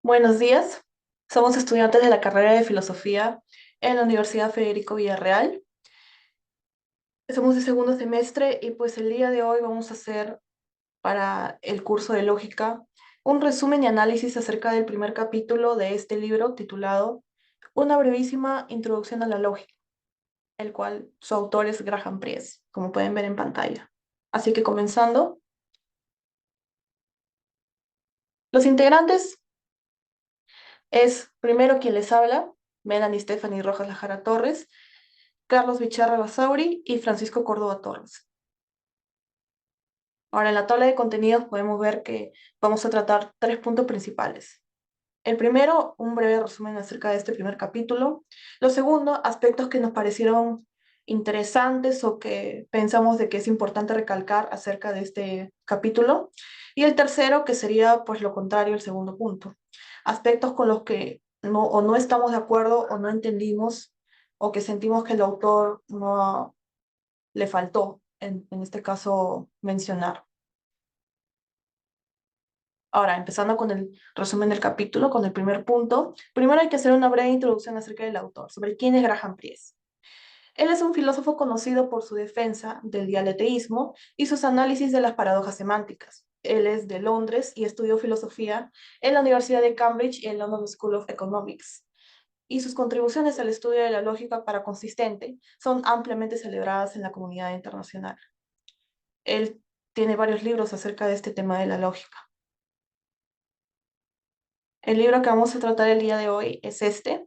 Buenos días, somos estudiantes de la carrera de Filosofía en la Universidad Federico Villarreal. Somos de segundo semestre y pues el día de hoy vamos a hacer para el curso de Lógica un resumen y análisis acerca del primer capítulo de este libro titulado Una brevísima introducción a la lógica, el cual su autor es Graham Priest, como pueden ver en pantalla. Así que comenzando, los integrantes es primero quien les habla, Melanie Stephanie Rojas Lajara Torres, Carlos Bicharra Basauri y Francisco Córdoba Torres. Ahora, en la tabla de contenidos podemos ver que vamos a tratar tres puntos principales. El primero, un breve resumen acerca de este primer capítulo. Lo segundo, aspectos que nos parecieron interesantes o que pensamos de que es importante recalcar acerca de este capítulo. Y el tercero, que sería pues lo contrario, el segundo punto. Aspectos con los que no estamos de acuerdo o no entendimos o que sentimos que el autor no le faltó, en este caso, mencionar. Ahora, empezando con el resumen del capítulo, con el primer punto, primero hay que hacer una breve introducción acerca del autor, sobre quién es Graham Priest. Él es un filósofo conocido por su defensa del dialeteísmo y sus análisis de las paradojas semánticas. Él es de Londres y estudió filosofía en la Universidad de Cambridge y en la London School of Economics. Y sus contribuciones al estudio de la lógica paraconsistente son ampliamente celebradas en la comunidad internacional. Él tiene varios libros acerca de este tema de la lógica. El libro que vamos a tratar el día de hoy es este,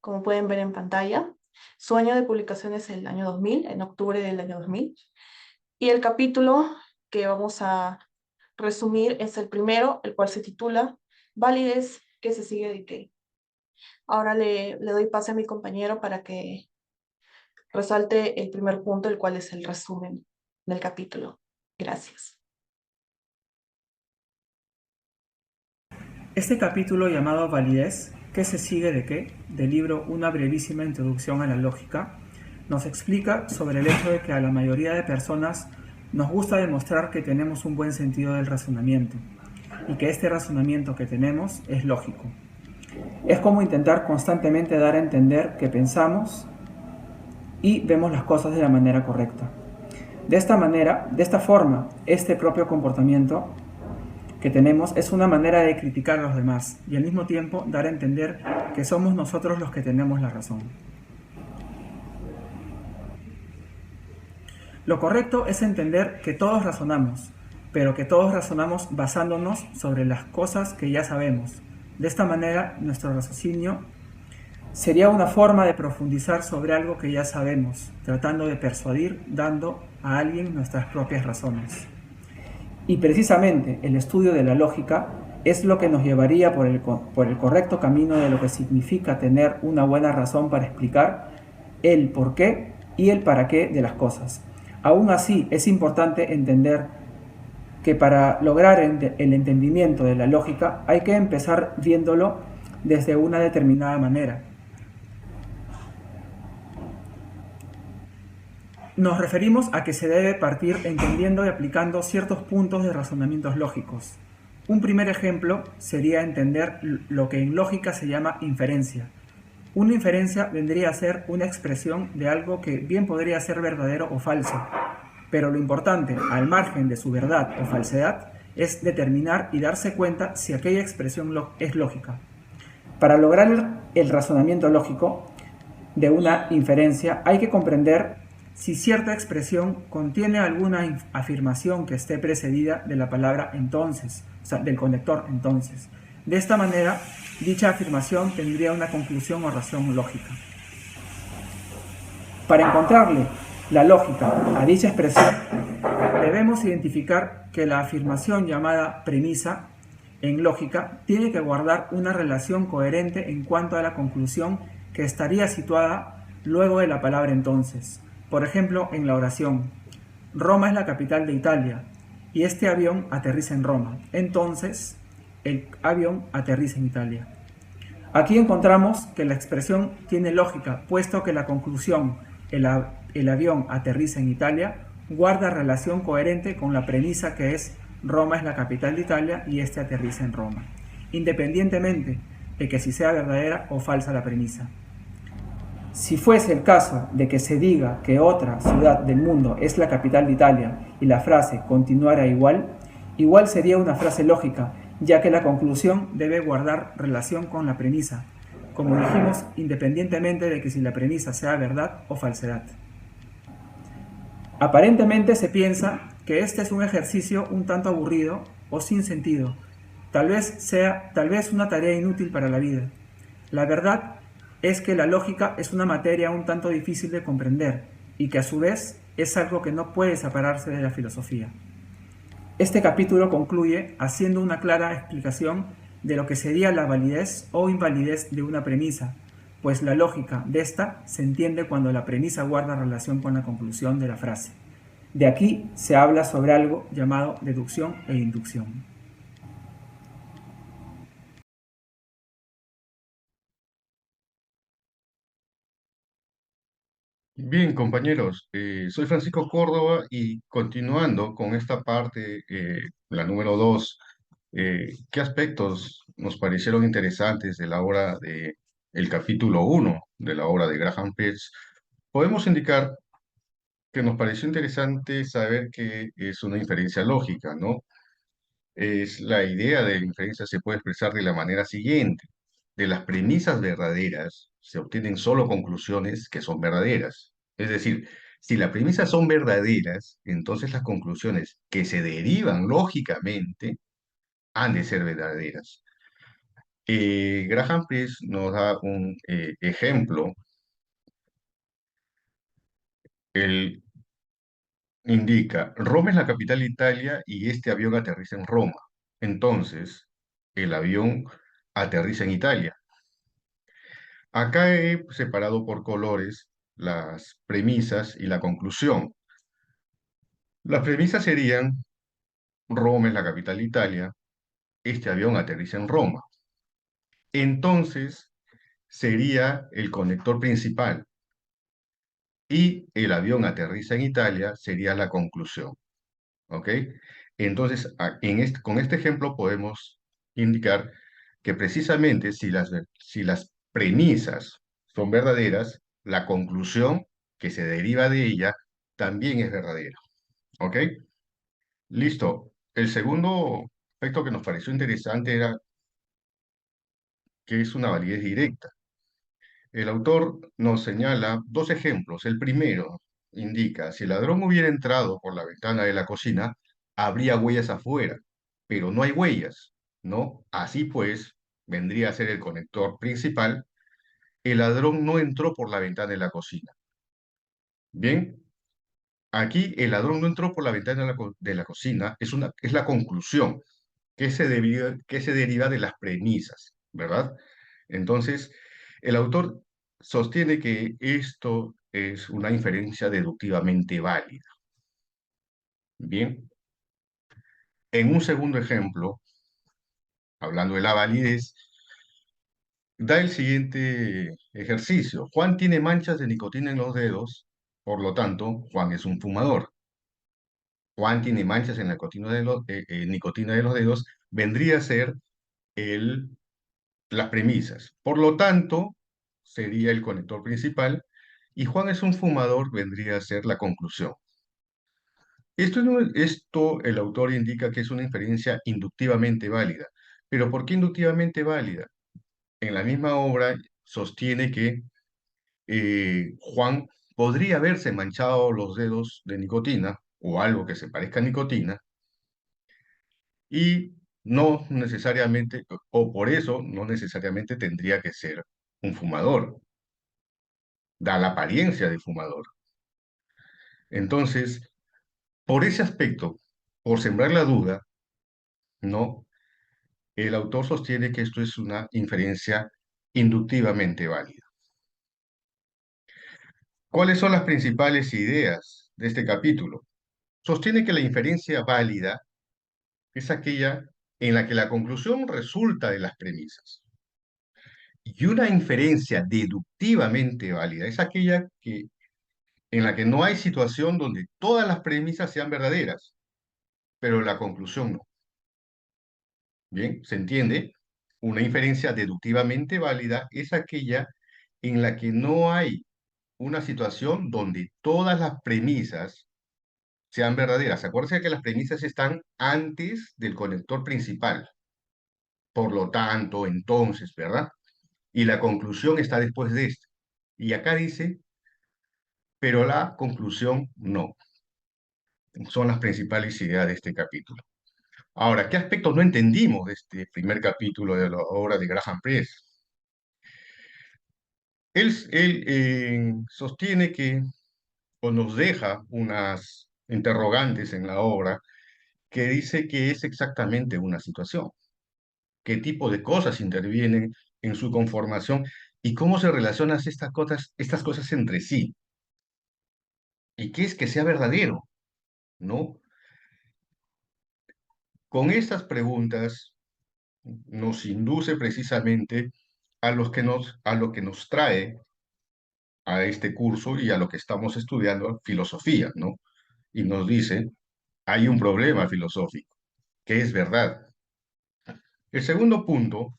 como pueden ver en pantalla. Su año de publicación es el año 2000, en octubre del año 2000. Y el capítulo que vamos a resumir es el primero, el cual se titula Validez que se sigue de qué. Ahora le doy pase a mi compañero para que resalte el primer punto, el cual es el resumen del capítulo. Gracias. Este capítulo llamado Validez, ¿qué se sigue de qué?, del libro Una brevísima introducción a la lógica, nos explica sobre el hecho de que a la mayoría de personas nos gusta demostrar que tenemos un buen sentido del razonamiento y que este razonamiento que tenemos es lógico. Es como intentar constantemente dar a entender que pensamos y vemos las cosas de la manera correcta. De esta forma, este propio comportamiento que tenemos es una manera de criticar a los demás y al mismo tiempo dar a entender que somos nosotros los que tenemos la razón. Lo correcto es entender que todos razonamos, pero que todos razonamos basándonos sobre las cosas que ya sabemos. De esta manera, nuestro raciocinio sería una forma de profundizar sobre algo que ya sabemos, tratando de persuadir, dando a alguien nuestras propias razones. Y precisamente el estudio de la lógica es lo que nos llevaría por el correcto camino de lo que significa tener una buena razón para explicar el por qué y el para qué de las cosas. Aún así, es importante entender que para lograr el entendimiento de la lógica hay que empezar viéndolo desde una determinada manera. Nos referimos a que se debe partir entendiendo y aplicando ciertos puntos de razonamientos lógicos. Un primer ejemplo sería entender lo que en lógica se llama inferencia. Una inferencia vendría a ser una expresión de algo que bien podría ser verdadero o falso, pero lo importante, al margen de su verdad o falsedad, es determinar y darse cuenta si aquella expresión es lógica. Para lograr el razonamiento lógico de una inferencia hay que comprender si cierta expresión contiene alguna afirmación que esté precedida de la palabra entonces, o sea, del conector entonces. De esta manera, dicha afirmación tendría una conclusión o razón lógica. Para encontrarle la lógica a dicha expresión, debemos identificar que la afirmación llamada premisa en lógica tiene que guardar una relación coherente en cuanto a la conclusión que estaría situada luego de la palabra entonces. Por ejemplo, en la oración, Roma es la capital de Italia y este avión aterriza en Roma. Entonces, el avión aterriza en Italia. Aquí encontramos que la expresión tiene lógica, puesto que la conclusión, el avión aterriza en Italia, guarda relación coherente con la premisa que es Roma es la capital de Italia y este aterriza en Roma. independientemente de que si sea verdadera o falsa la premisa. Si fuese el caso de que se diga que otra ciudad del mundo es la capital de Italia y la frase continuara igual, igual sería una frase lógica, ya que la conclusión debe guardar relación con la premisa, como dijimos, independientemente de que si la premisa sea verdad o falsedad. Aparentemente se piensa que este es un ejercicio un tanto aburrido o sin sentido. Tal vez una tarea inútil para la vida. La verdad es que la lógica es una materia un tanto difícil de comprender y que a su vez es algo que no puede separarse de la filosofía. Este capítulo concluye haciendo una clara explicación de lo que sería la validez o invalidez de una premisa, pues la lógica de esta se entiende cuando la premisa guarda relación con la conclusión de la frase. De aquí se habla sobre algo llamado deducción e inducción. Bien, compañeros, soy Francisco Córdoba y continuando con esta parte, la número 2, ¿qué aspectos nos parecieron interesantes de la obra de el capítulo 1 de la obra de Graham Pearce? Podemos indicar que nos pareció interesante saber que es una inferencia lógica, ¿no? Es la idea de la inferencia se puede expresar de la manera siguiente. De las premisas verdaderas se obtienen solo conclusiones que son verdaderas. Es decir, si las premisas son verdaderas, entonces las conclusiones que se derivan lógicamente han de ser verdaderas. Graham Priest nos da un ejemplo. Él indica, Roma es la capital de Italia y este avión aterriza en Roma. Entonces, el avión aterriza en Italia. Acá he separado por colores las premisas y la conclusión. Las premisas serían, Roma es la capital de Italia, este avión aterriza en Roma. Entonces, sería el conector principal y el avión aterriza en Italia sería la conclusión. ¿Ok? Entonces, con este ejemplo podemos indicar que precisamente si las premisas son verdaderas, la conclusión que se deriva de ella también es verdadera. ¿Ok? Listo. El segundo aspecto que nos pareció interesante era que es una validez directa. El autor nos señala dos ejemplos. El primero indica, si el ladrón hubiera entrado por la ventana de la cocina, habría huellas afuera, pero no hay huellas, ¿no? Así pues, vendría a ser el conector principal. El ladrón no entró por la ventana de la cocina. Bien, aquí el ladrón no entró por la ventana de la cocina, es la conclusión que se deriva de las premisas, ¿verdad? Entonces, el autor sostiene que esto es una inferencia deductivamente válida. Bien, en un segundo ejemplo, hablando de la validez, da el siguiente ejercicio. Juan tiene manchas de nicotina en los dedos, por lo tanto, Juan es un fumador. Juan tiene manchas en la nicotina de los dedos, vendría a ser el las premisas. Por lo tanto, sería el conector principal y Juan es un fumador, vendría a ser la conclusión. Esto el autor indica que es una inferencia inductivamente válida. ¿Pero por qué inductivamente válida? En la misma obra sostiene que Juan podría haberse manchado los dedos de nicotina o algo que se parezca a nicotina y no necesariamente, o por eso no necesariamente tendría que ser un fumador. Da la apariencia de fumador. Entonces, por ese aspecto, por sembrar la duda, ¿no? El autor sostiene que esto es una inferencia inductivamente válida. ¿Cuáles son las principales ideas de este capítulo? Sostiene que la inferencia válida es aquella en la que la conclusión resulta de las premisas. Y una inferencia deductivamente válida es aquella en la que no hay situación donde todas las premisas sean verdaderas, pero la conclusión no. Bien, ¿se entiende? Una inferencia deductivamente válida es aquella en la que no hay una situación donde todas las premisas sean verdaderas. Acuérdense que las premisas están antes del conector principal. Por lo tanto, entonces, ¿verdad? Y la conclusión está después de esto. Y acá dice, pero la conclusión no. Son las principales ideas de este capítulo. Ahora, ¿qué aspectos no entendimos de este primer capítulo de la obra de Graham Press? Él sostiene que, o nos deja unas interrogantes en la obra, que dice que es exactamente una situación, qué tipo de cosas intervienen en su conformación y cómo se relacionan estas cosas entre sí, y qué es que sea verdadero, ¿no? Con estas preguntas nos induce precisamente a lo que nos trae a este curso y a lo que estamos estudiando, filosofía, ¿no? Y nos dice, hay un problema filosófico, que es verdad. El segundo punto,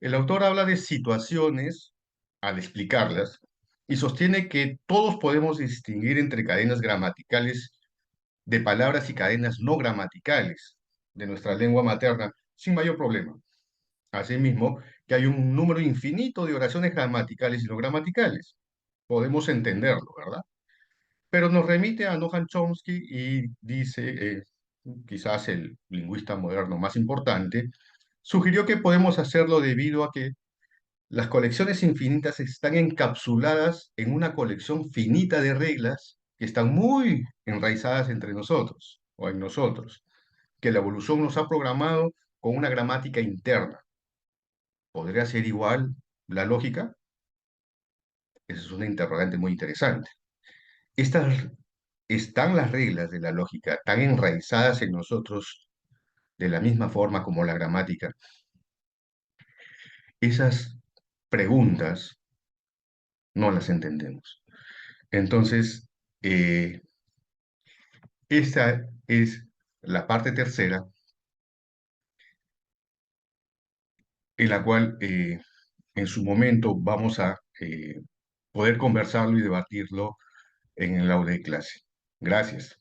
el autor habla de situaciones al explicarlas y sostiene que todos podemos distinguir entre cadenas gramaticales de palabras y cadenas no gramaticales de nuestra lengua materna sin mayor problema. Asimismo, que hay un número infinito de oraciones gramaticales y no gramaticales. Podemos entenderlo, ¿verdad? Pero nos remite a Noam Chomsky y dice, quizás el lingüista moderno más importante, sugirió que podemos hacerlo debido a que las colecciones infinitas están encapsuladas en una colección finita de reglas que están muy enraizadas entre nosotros o en nosotros, que la evolución nos ha programado con una gramática interna. ¿Podría ser igual la lógica? Esa es una interrogante muy interesante. Estas, ¿Están las reglas de la lógica tan enraizadas en nosotros de la misma forma como la gramática? Esas preguntas no las entendemos. Entonces, esta es la parte tercera en la cual en su momento vamos a poder conversarlo y debatirlo en el aula de clase. Gracias.